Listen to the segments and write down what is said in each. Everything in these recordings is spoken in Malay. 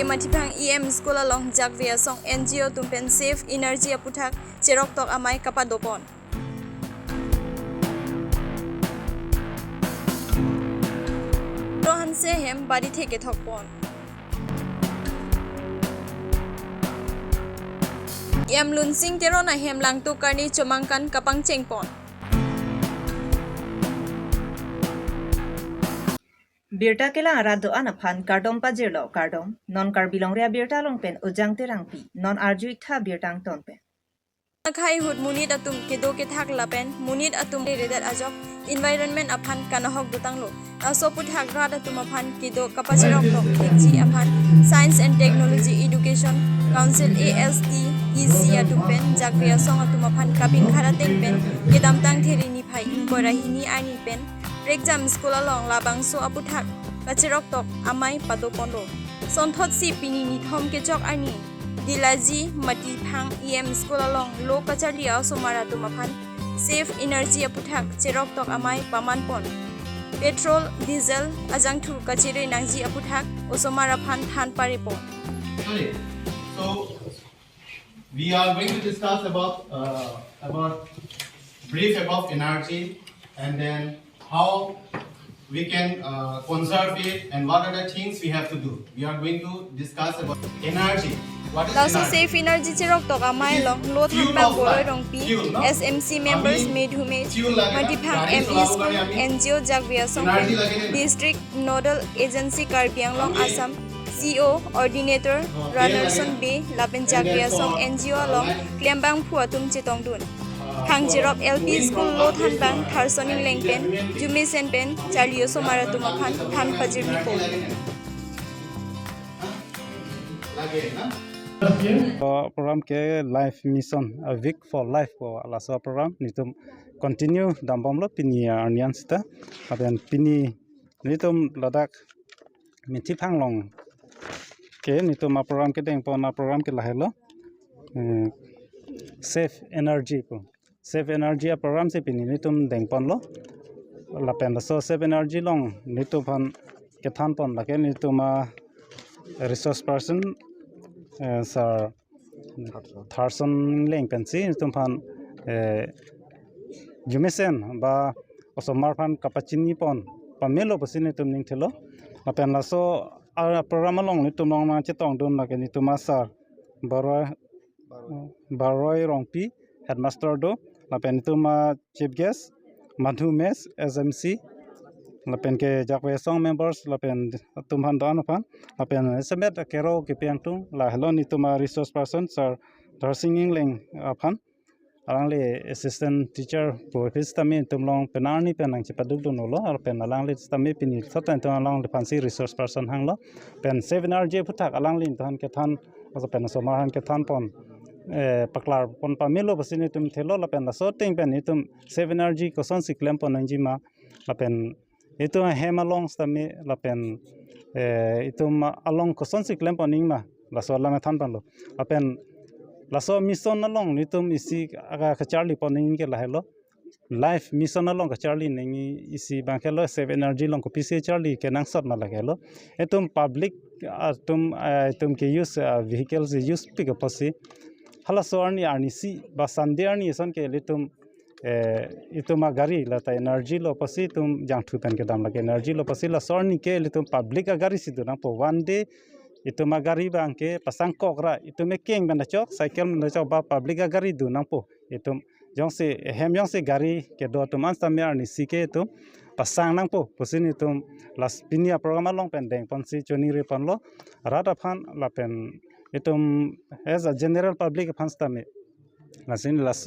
matipang EM school along jakvia song NGO tumpen safe energy aputhak cherok tok amai kapadopon rohan se hem badi theke thokpon EM lunsing terona hem langtu karni chomangkan kapang chengpon Birta kela arado anaphan kardom pajirlo kardom non Karbi Longri Abirta longpen ujang terangpi non arjuik tha birtang tonpen khai hut munit atum kedo ke thak lapen munit atum redat ajok environment aphan kanahok dutanglo aso puthak rat atum aphan kedo kapachirok tok tekji aphan science and technology education council AST EC atumpen jakvia song atum aphan kaping kharateng pen kedam tang theri ni phai korahini ani pen exam school along labangso aputhak kachirok tok amai padopondo sonthot si pini ni thom ke chok ani dilaji mati phang EM school along lo kachali asomara tumaphan safe energy aputhak cherok tok amai pamanpon petrol diesel ajangthu kachire nangji aputhak osomara phan than paripon. So we are going to discuss about brief about energy and then how we can conserve it and what are the things we have to do. We are going to discuss about energy. What is Also energy? safe energy cherok tok amai long lo thanbang boloi rongpi SMC members medhume matipang ME school NGO jakvia song district nodal agency Karbiang long Assam CO ordinator Randerson Bay lapen jakvia song NGO along klembang phuatum chitongdun Hangjirop LP school lo thanbang tharsoning lengpen jumisen pen charlio somara tumaphan than phajir bipo program ke life mission a week for life ko ala so program nitum continue dambom lo pini arnian sta aben pini nitum ladak mithi phanglong ke nitum program ke deng pona program ke lahelo safe energy ko safe energy a program se pini nitum deng pon lo lapen so safe energy long nitum phan ke than pon la ke nituma resource person sir Tharson leng pensi tumphan jumesen ba osomar phan kapachini pon pamelo pasini tumning thelo apen la so program long ni tumong ma chetong dun la ke ni tuma sir baroi rongpi headmaster do apen tuma chief guest madhu mes SMC lapen ke jakwe song members lapen tumhan dan phan lapen semet kero ke piangtung la hello ni tuma resource person sir singing leng phan alangle assistant teacher professor tami tumlong penani penang chipaduk donolo pen alangle tami pini sotan to along the fancy resource person hanglo pen seminar je puthak alangle tan ke than asa pen somar han ke than pon paklar pon pamelo basini tum thelo lapen la so ting pen itum seminar ji koson siklem pon anjima lapen itu hemalong stami lapen itu along koson siklem poning ma laso lama than panlo apen laso mission along nitum isi aga kacharli poning ke lahelo life mission along kacharli nengi isi bangkelo save energy long ko pc charli ke nang sot ma lagelo etum public tum ke use vehicles use pick up si hala so arni si ba sande arni son ke litum itu magari la ta energy lo pasi tum jang thu pen ke dam lage energy lo pasi la sorni ke litum public agari sidu na po one day itu magari bang ke pasang kokra itu me keng banda chok cycle banda chok ba public agari du na po itu jong se hem jong se gari ke do tum an samya ni si ke tu pasang nang po posin itu las pinia program long pen deng pon si choni re pon lo rata phan la pen itu as a general public phan stame lasin las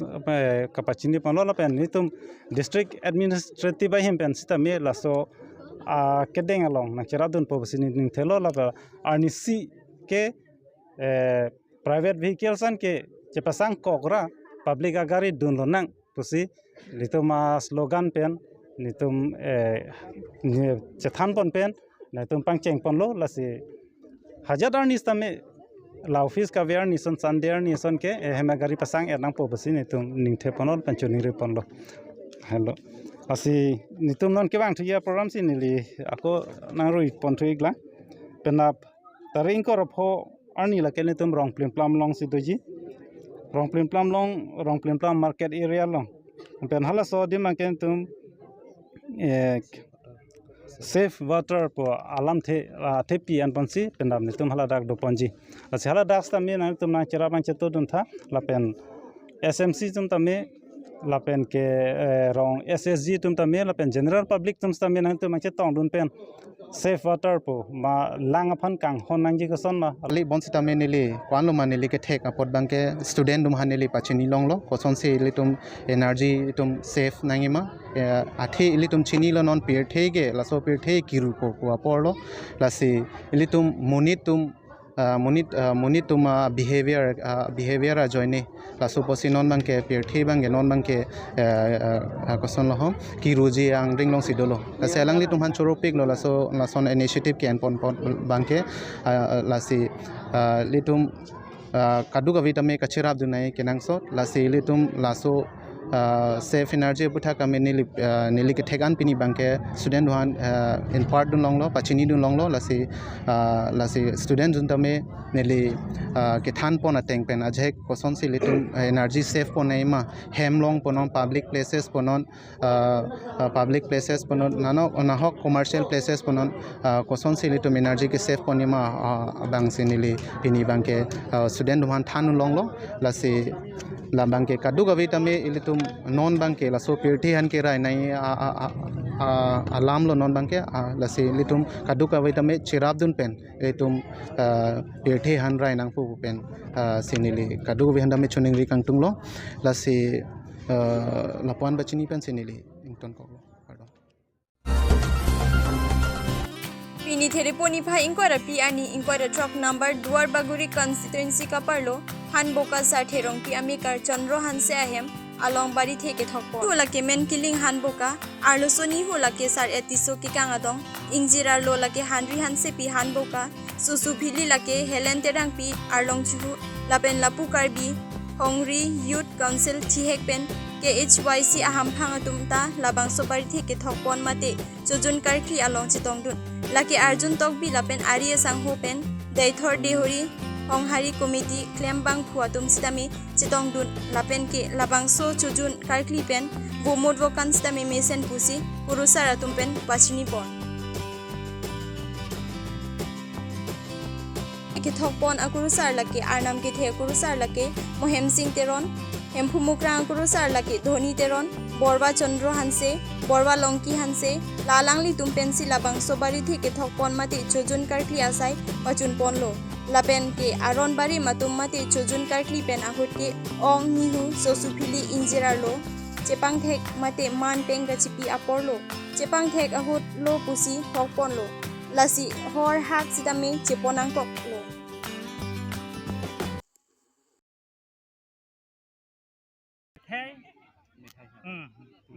kapachini pon lo pen nitum district administrative him pen sitame laso kedeng along na cheradun po sini ning thelo la arni si ke private vehicles an ke chepasang kokra public agari dun lo nang pusi lituma slogan pen nitum chethan pon pen nitum pangcheng pon lo lasi hajar arni stame la office ka ver ni son sander ni son ke hema gari pasang enang po basi nitum ning the ponol panchoni re pon lo hello asi nitum non ke bang thia program si nili ako nang roi pon thui gla penap tari ingko rapho arni la kene tum rong plim long si doji rong plim market area long pen hala so di ma ken tum safe water po alam the pi an pansi pendam ni tum hala dak do ponji la hala dak sta mi na tum na chera ban cheto dun tha la pen SMC tum ta me la pen ke rong SSG tum ta me la pen general public tum sta me na tum ma che tong dun pen safe water po ma lang aphan kang hon nang ji ka son ma ali bonsi ta menili kwan lo manili ke thek apot bangke student dum haneli pachini longlo koson se litum energy tum safe nangima athe ilitum chini lo non peer thege laso peer the kiru ko porlo lasi ilitum monit tum behavior a joine laso posi non bangke peer the bangke non bangke koson lo hom kiruji ang ringlong sidolo laselang litum han choropik lo lason initiative ke an pon bangke lasi litum kadu kavita me kachirab dunai kenangso lasi litum laso safe energy butha kame nili ke thegan pini bangke student han in part dun longlo pachini dun longlo lasi student dun tame nili ke than pon ateng pen ajek koson si litum energy safe pon ma hemlong ponon public places ponon nano commercial places ponon koson si litum energy ke safe pon ma bang sinili pini bangke student han than longlo lasi la bangke kadu kavita me ilitum non bangke la so pirthi han ke rai nai alam lo non bangke la se litum kadu kavita me chirab dun pen litum pirthi han rai nang pu pen sinili kadu vi handa me chuning ri kang tung lo la se lapuan bachini pen sinili ington ko pardon Pini thereponi pha inquire pi ani inquire truck number Duar Baguri constituency ka parlo han boka sar therong pi ami kar chandro han se ahem along bari theke thokpo hula ke men killing han boka arlo soni hula ke sar etiso ki kangadong ingjirar lo lake hanri han se pi han boka susu phili lake helen terang pi arlong chu lapen lapu karbi hongri youth council thihek pen KHYC aham phanga tumta labang sobari theke thokpon mate chojun karkhi along chitong dun lake arjun tokbi lapen ariya sangho pen daithor dehori honghari committee claim bang phuatum sitami chitong dun lapen ke labang so chojun karkli pen bomod vokan sitami mesen pusi purusara tumpen pachini pon ke thokpon akurusar lake arnam ke the kurusar lake mohem singh teron hempumukrang kurusar lake dhoni teron borwa chandro hanse borwa longki hanse lalangli tumpensi labang sobari theke thokpon mate chojun karkli asai pachun ponlo lapen ke aron bari matum mate chojun karkli pen ahut ke ong nihu sosupili injirarlo chepang thek mate man peng gachipi aporlo chepang thek ahut lo pusi thokponlo lasi hor hak sitame cheponang koklo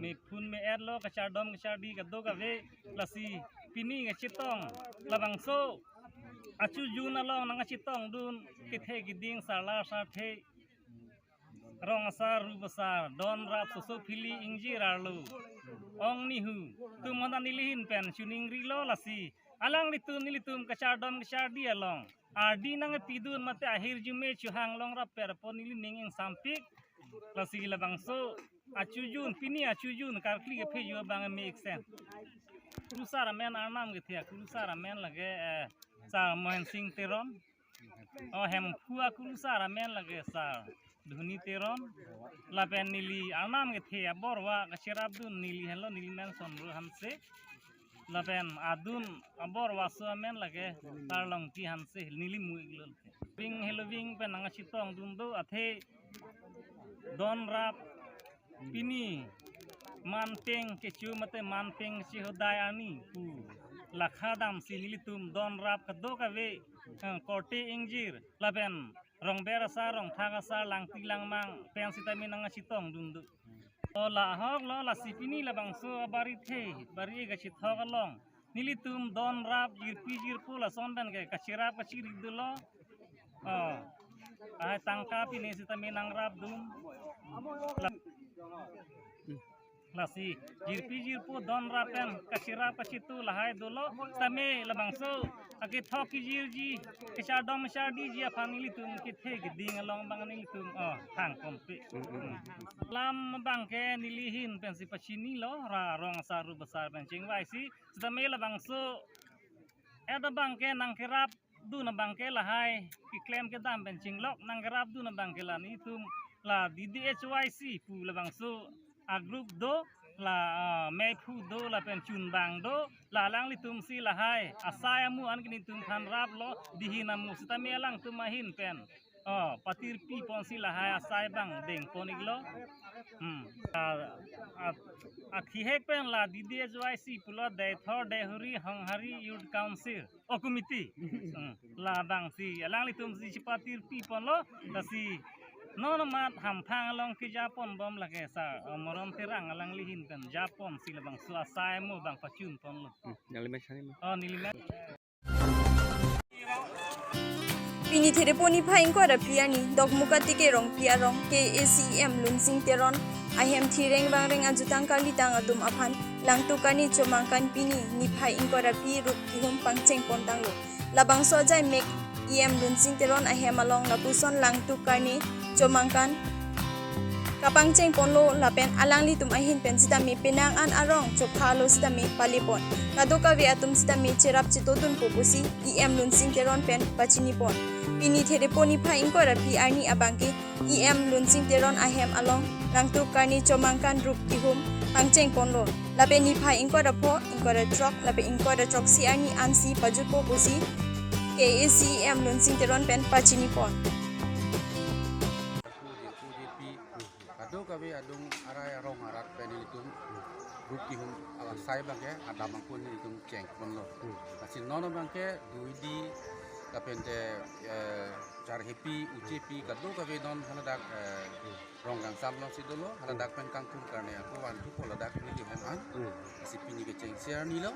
me phun me er lo kachar dom kachar di ka do ka ve lasi pini nga chitong labang so achu jun along nang chitong dun ke the giding sala sa the rong asar ru basar don rap so phili ingji rarlo ong ni hu tum mana nilihin pen chuning ri lo lasi alang nilitum kachar dom kachar di along di nang pidun mate ahir jume chuhang long rap per pon nili ning sampik lasi labang so achujun pini achujun karkli ke pheju bang make sense kurusara men arnam ke thia kurusara men lage sa mohen singh teron hem phua kurusara men lage sa dhuni teron lapen nili arnam ke thia borwa kachirab dun nili hello nili men sonro hamse lapen adun borwa so men lage tarlong ti hamse nili muiglol wing hello wing penanga chitong dun do athe don rap pini manpeng kechu mate manpeng si hodai ani pu lakha dam sililitum don rap kado ka ve korte ingjir laben rong berasa rong thagasa langti langmang pen sitami nanga chitong dundu ola hok lo la sipini labang so bari the bari ga chithok along nilitum don rap jir pu la sonben ke kachirap kachir dulo tangka pini sitami nang rap dum lasi jirpu don rapen kasira pasitu lahai dolo tame labangso ake thoki jirji kesadom sadi ji family tum kithe giding along bangani tum thang kompe lam bangke nilihin pensi pachini lo ra rong saru besar pencing waisi tame labangso ada bangke nang kerap du na bangke lahai ki claim ke dam pencing lok nang kerap du na bangke lani tum la DDHYC pu labangso a group do la me pu do la penchun bang do la lang li tum si la hai asaya mu an kini tum khan rap lo dihina mu sta me lang tum mahin pen patir pi pon si la hai asai bang deng ponik lo a thihek pen la DDHYC pulo de thor de huri hong hari youth council o committee la bang si lang li tum si patir pi pon lo ta si no mat hampang along ke Japon bom lage sa morom terang alang lihin kan Japon sila bang suasai mo bang pacun pon lo nilimet Pini there poni phaing ko ra piani dog muka tike rong pia rong ke ACM lunsing teron ahem thireng bang reng ajutang kali tang atum aphan langtu kani chomangkan pini ni phaing ko ra pi rup ihum pangcheng pontang lo labang so jai mek em lunsing teron ahem along lapuson langtu kani chomangkan kapang cheng ponlo lapen alang li tum ahin pen sitami penang an arong chophalo sitami palipon kadoka ve atum sitami cherap chitodun popusi em lunsing teron pen pachini pon pini there poni phaing ko ra pi arni abangki em lunsing teron ahem along langtu kani chomangkan rup ihum pangcheng ponlo lape ni phaing ko ra pho ingkora truck lape ingkora truck si arni ansi pajut popusi KACM lunsing teron pen pachini pon Ado kabe adung arai rong arat penilitum ruki hum ala sai bangke ada mangkun nilitum ceng ponlo asin nono bangke duidi kapente jar happy UJP kado kabe non haladak rong gang samlo sidolo haladak pen kangkung karne aku wan tu pola dak ni hem an asipini ke ceng share nilo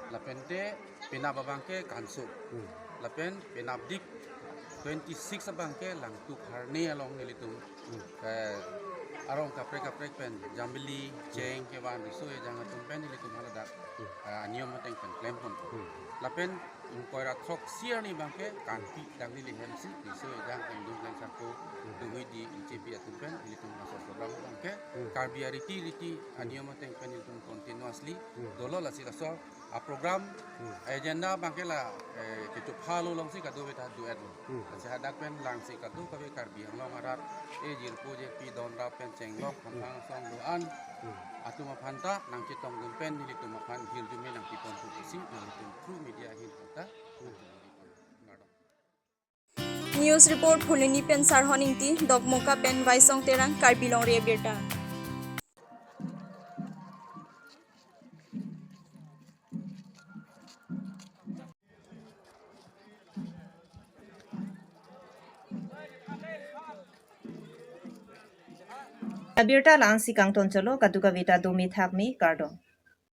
lapente penaba bangke kanso lapen penabdik 26 bangke lang tu karne along nilitum arong kaprek pen jambili ceng ke wan risu e jangan tumpen ile tum haladak aniom mateng pen klempon lapen koira trok siar ni bangke kanti dang li hemsi risu e jang pen dung kan satu duwi di ICP atumpen ile tum masuk program bangke Karbi riti aniom mateng pen ile tum continuously dolo la sila so a program agenda bangke la kecup halu long si kadu beta duet si hadak pen lang si kadu kabe Karbi long arat jirpu je pi don ra pen ceng lok hampang song doan atu mapanta nang kitong pen nili tu mapan hil jume nang tipon pusi nang itu true media hil kata News report phulini pen sar honingti dogmoka pen vaisong terang Karbi Longri Abirta Abirta lang si kang toncholo kaduka vita domi thakmi kardom